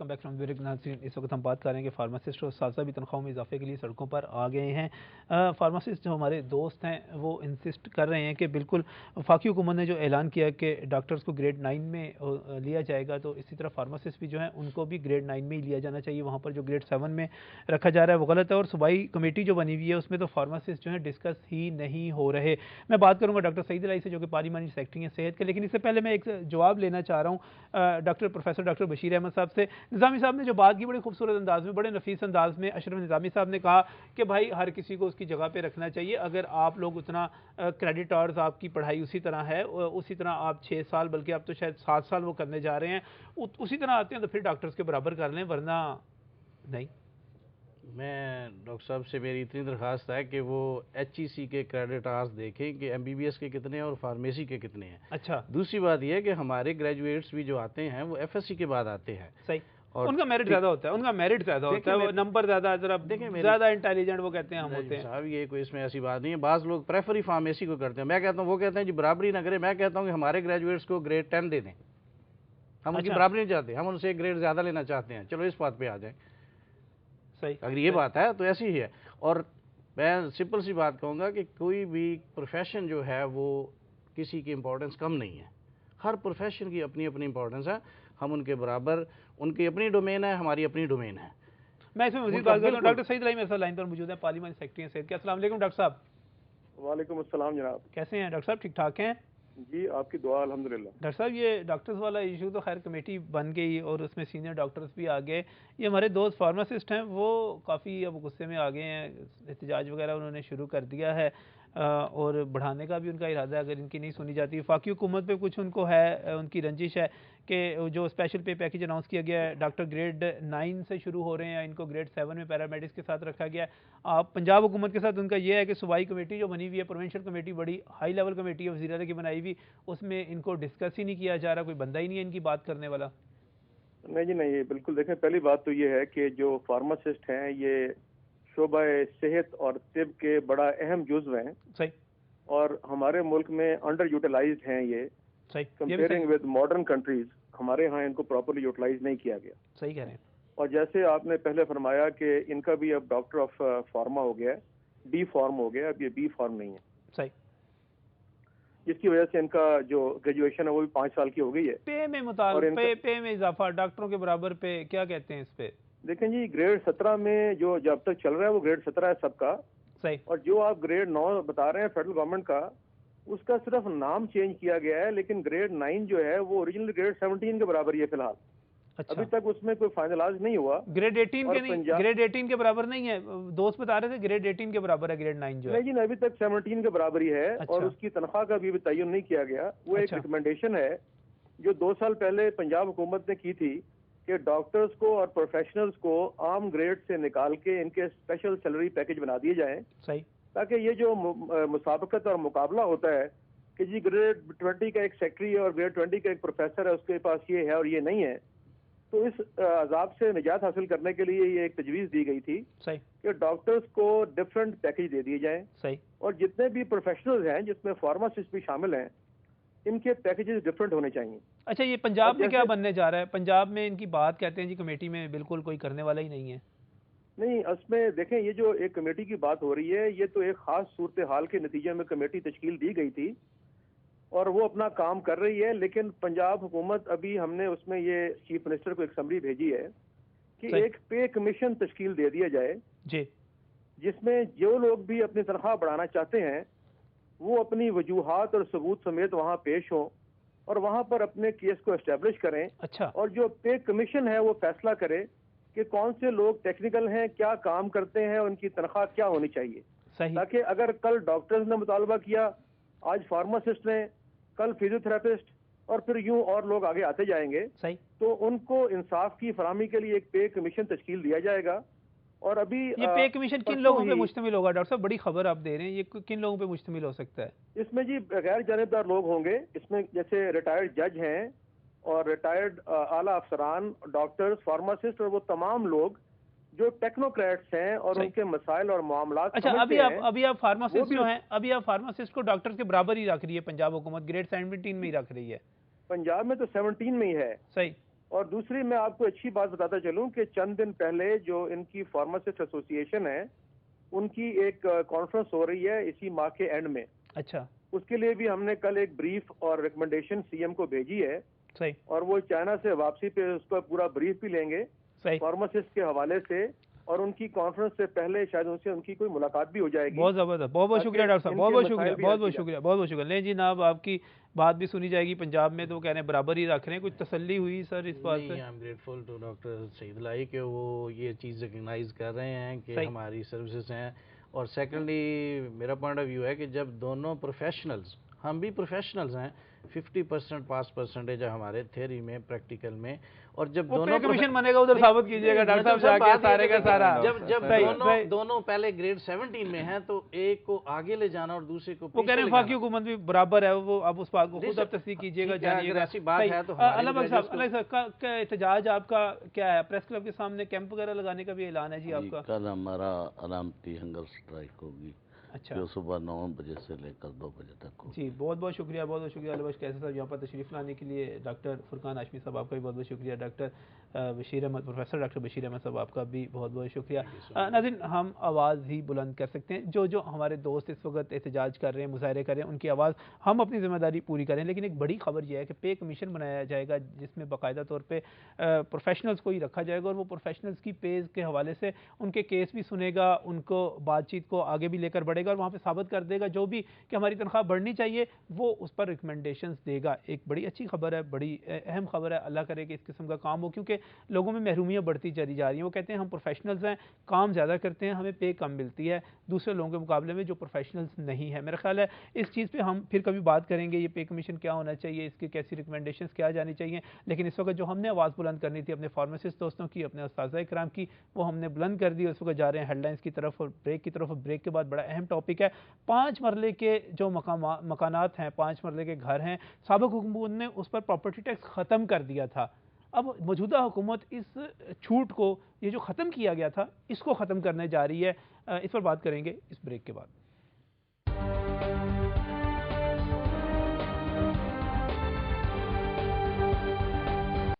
Back from break नाज़रीन। इस वक्त हम बात कर रहे हैं कि फार्मासिस्ट और साजा भी तनख्वाहों में इजाफे के लिए सड़कों पर आ गए हैं। फार्मासिस्ट जो हमारे दोस्त हैं वो इंसिस्ट कर रहे हैं कि बिल्कुल वफाकी हुकूमत ने जो ऐलान किया कि डॉक्टर्स को ग्रेड 9 में लिया जाएगा, तो इसी तरह फार्मासिस्ट भी जो है उनको भी ग्रेड 9 में ही लिया जाना चाहिए। वहाँ पर जो ग्रेड 7 में रखा जा रहा है वो गलत है। और सूबाई कमेटी जो बनी हुई है उसमें तो फार्मासिस्ट जो है डिस्कस ही नहीं हो रहे। मैं बात करूँगा डॉक्टर सईद अलाई से, जो कि पार्लिमानी सेक्रेटरी हैं सेहत के, लेकिन इससे पहले मैं एक जवाब लेना चाह रहा हूँ प्रोफेसर डॉक्टर बशीर अहमद साहब से। निज़ामी साहब ने जो बात की बड़े खूबसूरत अंदाज में, बड़े नफीस अंदाज में, अशरफ निज़ामी साहब ने कहा कि भाई हर किसी को उसकी जगह पे रखना चाहिए। अगर आप लोग उतना क्रेडिट आवर्स, आपकी पढ़ाई उसी तरह है, उसी तरह आप 6 साल बल्कि आप तो शायद 7 साल वो करने जा रहे हैं, उसी तरह आते हैं तो फिर डॉक्टर्स के बराबर कर लें, वरना नहीं। मैं डॉक्टर साहब से मेरी इतनी दरख्वास्त है कि वो HEC के क्रेडिट आवर्स देखें कि MBBS के कितने हैं और फार्मेसी के कितने हैं। अच्छा, दूसरी बात यह है कि हमारे ग्रेजुएट्स भी जो आते हैं वो FSC के बाद आते हैं। सही, और उनका मेरिट ज़्यादा होता है, उनका मेरिट ज़्यादा होता है, वो नंबर ज़्यादा, जरा देखें ज़्यादा इंटेलिजेंट वो कहते हैं हम होते हैं। साहब ये कोई इसमें ऐसी बात नहीं है। बाज़ लोग प्रेफर ही फार्मेसी को करते हैं। मैं कहता हूँ, वो कहते हैं जी बराबरी ना करें। मैं कहता हूँ कि हमारे ग्रेजुएट्स को ग्रेड 10 दे दें। हम उनकी बराबरी नहीं चाहते, हम उनसे एक ग्रेड ज़्यादा लेना चाहते हैं। चलो इस बात पर आ जाए। सही, अगर ये बात है तो ऐसी ही है। और मैं सिंपल सी बात कहूँगा कि कोई भी प्रोफेशन जो है वो किसी की इंपॉर्टेंस कम नहीं है। हर प्रोफेशन की अपनी अपनी इंपॉर्टेंस है। हम उनके बराबर, उनकी अपनी डोमेन है, हमारी अपनी डोमेन है। मैं इसमें मज़ीद बात करूँ, डॉक्टर सईद अलाई मेरे साथ लाइन पर मौजूद है, पार्लियामेंट सेक्रेटरी हैं सेहत के। अस्सलाम वालेकुम डॉक्टर साहब। वालेकुम अस्सलाम जनाब। कैसे हैं डॉक्टर साहब, ठीक ठाक हैं? जी आपकी दुआ अल्हम्दुलिल्लाह। डॉक्टर साहब ये डॉक्टर्स वाला इशू तो खैर कमेटी बन गई और उसमें सीनियर डॉक्टर्स भी आ गए। ये हमारे दोस्त फार्मासिस्ट हैं वो काफ़ी अब गुस्से में आ गए हैं, एहतजाज वगैरह उन्होंने शुरू कर दिया है और बढ़ाने का भी उनका इरादा है अगर इनकी नहीं सुनी जाती। वफाकी हुकूमत पे कुछ उनको है, उनकी रंजिश है कि जो स्पेशल पे पैकेज अनाउंस किया गया है, डॉक्टर ग्रेड 9 से शुरू हो रहे हैं, इनको ग्रेड 7 में पैरामेडिक्स के साथ रखा गया है। पंजाब हुकूमत के साथ उनका ये है कि सूबाई कमेटी जो बनी हुई है, प्रोविंशियल कमेटी, बड़ी हाई लेवल कमेटी है वज़ीर आला की बनाई हुई, उसमें इनको डिस्कस ही नहीं किया जा रहा, कोई बंदा ही नहीं है इनकी बात करने वाला। नहीं जी नहीं, बिल्कुल देखें, पहली बात तो ये है कि जो फार्मासिस्ट हैं ये शोबा सेहत और तिब के बड़ा अहम जुज़्व हैं। सही। और हमारे मुल्क में अंडर यूटिलाइज्ड हैं ये। सही। कंपेयरिंग विद मॉडर्न कंट्रीज, हमारे यहाँ इनको प्रॉपर्ली यूटिलाइज नहीं किया गया। सही कह रहे हैं। और जैसे आपने पहले फरमाया कि इनका भी अब डॉक्टर ऑफ फार्मा हो गया है, B फॉर्म हो गया, अब ये B फॉर्म नहीं है। सही। जिसकी वजह से इनका जो ग्रेजुएशन है वो भी 5 साल की हो गई है। पे में पे में इजाफा, डॉक्टरों के बराबर पे, क्या कहते हैं इस पे? देखें जी, ग्रेड 17 में जो जब तक चल रहा है वो ग्रेड 17 है सबका। सही। और जो आप ग्रेड 9 बता रहे हैं फेडरल गवर्नमेंट का, उसका सिर्फ नाम चेंज किया गया है, लेकिन ग्रेड 9 जो है वो ओरिजिनल ग्रेड 17 के बराबर ही है फिलहाल। अच्छा। अभी तक उसमें कोई फाइनलाइज नहीं हुआ। ग्रेड 18 के नहीं, ग्रेड 18 के बराबर नहीं है, दोस्त बता रहे थे ग्रेड 18 के बराबर है ग्रेड 9 जो है। नहीं जी, अभी तक 17 के बराबर ही है। अच्छा। और उसकी तनख्वाह का भी तयन नहीं किया गया। वो अच्छा। एक रिकमेंडेशन है जो 2 साल पहले पंजाब हुकूमत ने की थी कि डॉक्टर्स को और प्रोफेशनल्स को आम ग्रेड से निकाल के इनके स्पेशल सैलरी पैकेज बना दिए जाएं। सही। ताकि ये जो मुसाबकत और मुकाबला होता है कि जी ग्रेड 20 का एक सेक्रेटरी और ग्रेड 20 का एक प्रोफेसर है, उसके पास ये है और ये नहीं है, तो इस अजाब से निजात हासिल करने के लिए ये एक तजवीज़ दी गई थी। सही। कि डॉक्टर्स को डिफरेंट पैकेज दे दिए जाएं। सही। और जितने भी प्रोफेशनल्स हैं जिसमें फार्मासिस्ट भी शामिल हैं, इनके पैकेजेस डिफरेंट होने चाहिए। अच्छा, ये पंजाब में क्या बनने जा रहा है? पंजाब में इनकी बात कहते हैं जी कमेटी में बिल्कुल कोई करने वाला ही नहीं है। नहीं, उसमें देखें, ये जो एक कमेटी की बात हो रही है, ये तो एक खास सूरत हाल के नतीजे में कमेटी तश्कील दी गई थी और वो अपना काम कर रही है। लेकिन पंजाब हुकूमत, अभी हमने उसमें ये चीफ मिनिस्टर को एक समरी भेजी है कि एक पे कमीशन तश्कील दे दिया जाए जी, जिसमें जो लोग भी अपनी तनख्वाह बढ़ाना चाहते हैं वो अपनी वजूहात और सबूत समेत वहाँ पेश हों और वहाँ पर अपने केस को एस्टेब्लिश करें। अच्छा। और जो पे कमीशन है वो फैसला करे कि कौन से लोग टेक्निकल हैं, क्या काम करते हैं, उनकी तनख्वाह क्या होनी चाहिए। सही। ताकि अगर कल डॉक्टर्स ने मुतालबा किया, आज फार्मासिस्ट ने, कल फिजियोथेरेपिस्ट और फिर यूं और लोग आगे आते जाएंगे। सही। तो उनको इंसाफ की फराहमी के लिए एक पे कमीशन तश्कील दिया जाएगा। और अभी ये पे कमीशन किन लोगों पे मुश्तमिल होगा डॉक्टर साहब? बड़ी खबर आप दे रहे हैं, ये किन लोगों पे मुश्तमिल हो सकता है? इसमें जी गैर जानिबदार लोग होंगे। इसमें जैसे रिटायर्ड जज हैं और रिटायर्ड आला अफसरान, डॉक्टर्स, फार्मासिस्ट और वो तमाम लोग जो टेक्नोक्रेट्स हैं और उनके मसाइल और मामलात। अच्छा, अभी आप फार्मासिस्ट जो हैं, अभी आप फार्मासिस्ट को डॉक्टर के बराबर ही रख रही है पंजाब हुकूमत, ग्रेड 17 में ही रख रही है। पंजाब में तो 17 में ही है। सही। और दूसरी मैं आपको अच्छी बात बताता चलूं कि चंद दिन पहले जो इनकी फार्मासिस्ट एसोसिएशन है उनकी एक कॉन्फ्रेंस हो रही है इसी माह के एंड में। अच्छा, उसके लिए भी हमने कल एक ब्रीफ और रिकमेंडेशन सीएम को भेजी है। सही, और वो चाइना से वापसी पे उसका पूरा ब्रीफ भी लेंगे सही, फार्मासिस्ट के हवाले से, और उनकी कॉन्फ्रेंस से पहले शायद उनसे उनकी कोई मुलाकात भी हो जाएगी। बहुत ज़बरदस्त, बहुत बहुत शुक्रिया डॉक्टर साहब, बहुत बहुत शुक्रिया, बहुत बहुत शुक्रिया, बहुत बहुत शुक्रिया। नहीं जी जनाब, आपकी बात भी सुनी जाएगी। पंजाब में तो कह रहे हैं बराबर ही रख रहे हैं, कुछ तसल्ली हुई सर इस बात से? I am grateful to doctor Saeed लाई कि वो ये चीज़ रिकगनाइज कर रहे हैं कि हमारी सर्विसेज हैं। और सेकेंडली मेरा पॉइंट ऑफ व्यू है कि जब दोनों प्रोफेशनल्स, हम भी प्रोफेशनल्स हैं, 50% पास परसेंटेज है हमारे थ्योरी में, प्रैक्टिकल में, और जब दोनों कमीशन बनेगा उधर साबित कीजिएगा डॉक्टर साहब जाके सारे का सारा। जब दोनों पहले ग्रेड 17 में हैं तो एक को आगे ले जाना और दूसरे को वो कह रहे हैं वफाकी हुकूमत भी बराबर है, वो अब उस बात को खुद अब तस्दीक कीजिएगा, जानिएगा। ऐसी बात है तो अलग साहब का एहतजाज आपका क्या है? प्रेस क्लब के सामने कैंप वगैरह लगाने का भी ऐलान है जी आपका? कल हमारा अलामती हंगर स्ट्राइक होगी। अच्छा, जो सुबह 9 बजे से लेकर 2 बजे तक हो। जी बहुत बहुत शुक्रिया, बहुत बहुत शुक्रिया अलबख्श कैसर साहब यहाँ पर तशरीफ़ लाने के लिए। डॉक्टर फुरकान हाशमी साहब आपका भी बहुत बहुत शुक्रिया। Doctor Bashir Ahmed, professor doctor Bashir Ahmed साहब आपका भी बहुत बहुत शुक्रिया। नाज़रीन, हम आवाज़ ही बुलंद कर सकते हैं। जो जो हमारे दोस्त इस वक्त एहतजाज कर रहे हैं, मुजाहरे कर रहे हैं, उनकी आवाज़ हम अपनी ज़िम्मेदारी पूरी करें। लेकिन एक बड़ी खबर यह है कि पे कमीशन बनाया जाएगा जिसमें बाकायदा तौर पर प्रोफेशनल्स को ही रखा जाएगा, और वो प्रोफेशनल्स की पेज के हवाले से उनके केस भी सुनेगा, उनको बातचीत को आगे भी लेकर बढ़ेगा, और वहाँ पर साबित कर देगा जो भी कि हमारी तनख्वाह बढ़नी चाहिए, वो उस पर रिकमेंडेशंस देगा। एक बड़ी अच्छी खबर है, बड़ी अहम खबर है। अल्लाह करे कि इस किस्म का काम हो, क्योंकि लोगों में महरूमियाँ बढ़ती चली जा रही हैं। वो कहते हैं हम प्रोफेशनल्स हैं, काम ज़्यादा करते हैं, हमें पे कम मिलती है दूसरे लोगों के मुकाबले में जो प्रोफेशनल्स नहीं है। मेरा ख्याल है इस चीज़ पर हम फिर कभी बात करेंगे, ये पे कमीशन क्या होना चाहिए, इसकी कैसी रिकमेंडेशंस क्या जानी चाहिए। लेकिन इस वक्त जो हमने आवाज़ बुलंद करनी थी अपने फार्मासिस्ट दोस्तों की, अपने उस्ताज़ इकराम की, वो हमने बुलंद कर दी। उस वक्त जा रहे हैं हेडलाइंस की तरफ और ब्रेक की तरफ। ब्रेक के बाद बड़ा अहम टॉपिक है 5 मरले के जो मकानात हैं, 5 मरले के घर हैं, साबिक़ हुकूमत ने उस पर प्रॉपर्टी टैक्स ख़त्म कर दिया था। अब मौजूदा हुकूमत इस छूट को, ये जो ख़त्म किया गया था, इसको ख़त्म करने जा रही है। इस पर बात करेंगे इस ब्रेक के बाद।